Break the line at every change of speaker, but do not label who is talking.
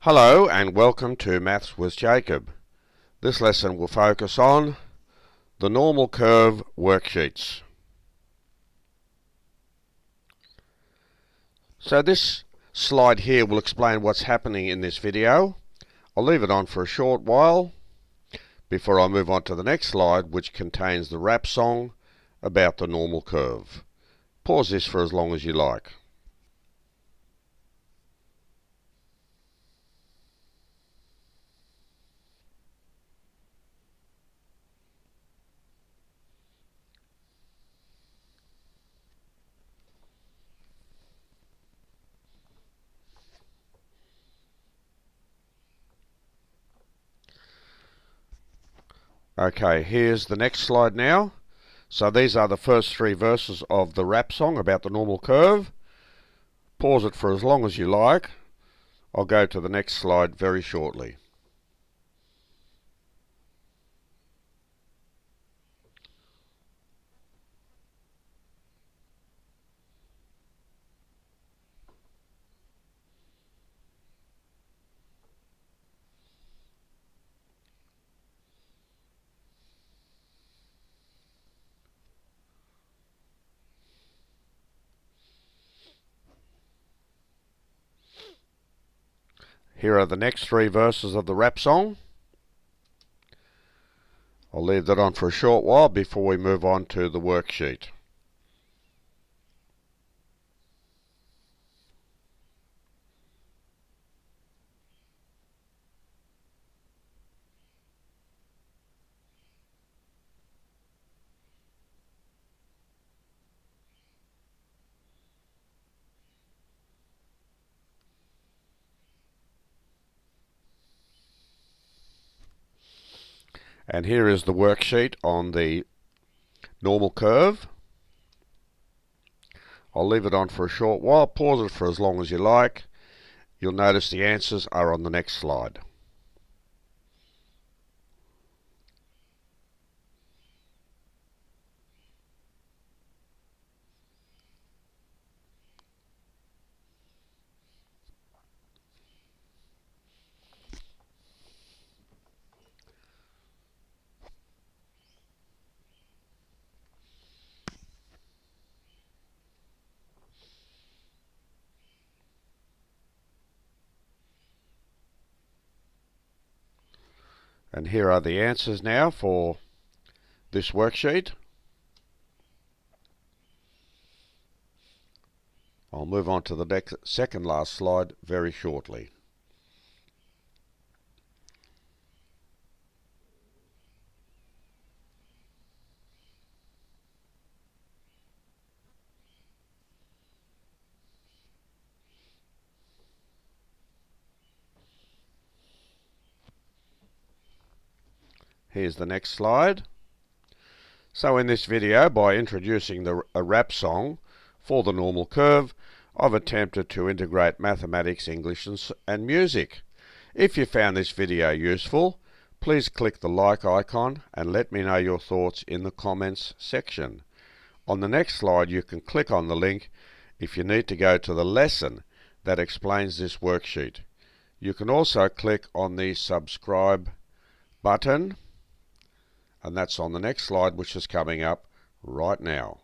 Hello and welcome to Maths with Jacob. This lesson will focus on the normal curve worksheets. So this slide here will explain what's happening in this video. I'll leave it on for a short while before I move on to the next slide, which contains the rap song about the normal curve. Pause this for as long as you like. Okay, here's the next slide now. So these are the first three verses of the rap song about the normal curve. Pause it for as long as you like. I'll go to the next slide very shortly. Here are the next three verses of the rap song. I'll leave that on for a short while before we move on to the worksheet. And here is the worksheet on the normal curve. I'll leave it on for a short while. Pause it for as long as you like. You'll notice the answers are on the next slide. And here are the answers now for this worksheet. I'll move on to the second last slide very shortly. Here's the next slide. So in this video, by introducing a rap song for the normal curve, I've attempted to integrate mathematics, English and music. If you found this video useful, please click the like icon and let me know your thoughts in the comments section. On the next slide, you can click on the link if you need to go to the lesson that explains this worksheet. You can also click on the subscribe button, and that's on the next slide, which is coming up right now.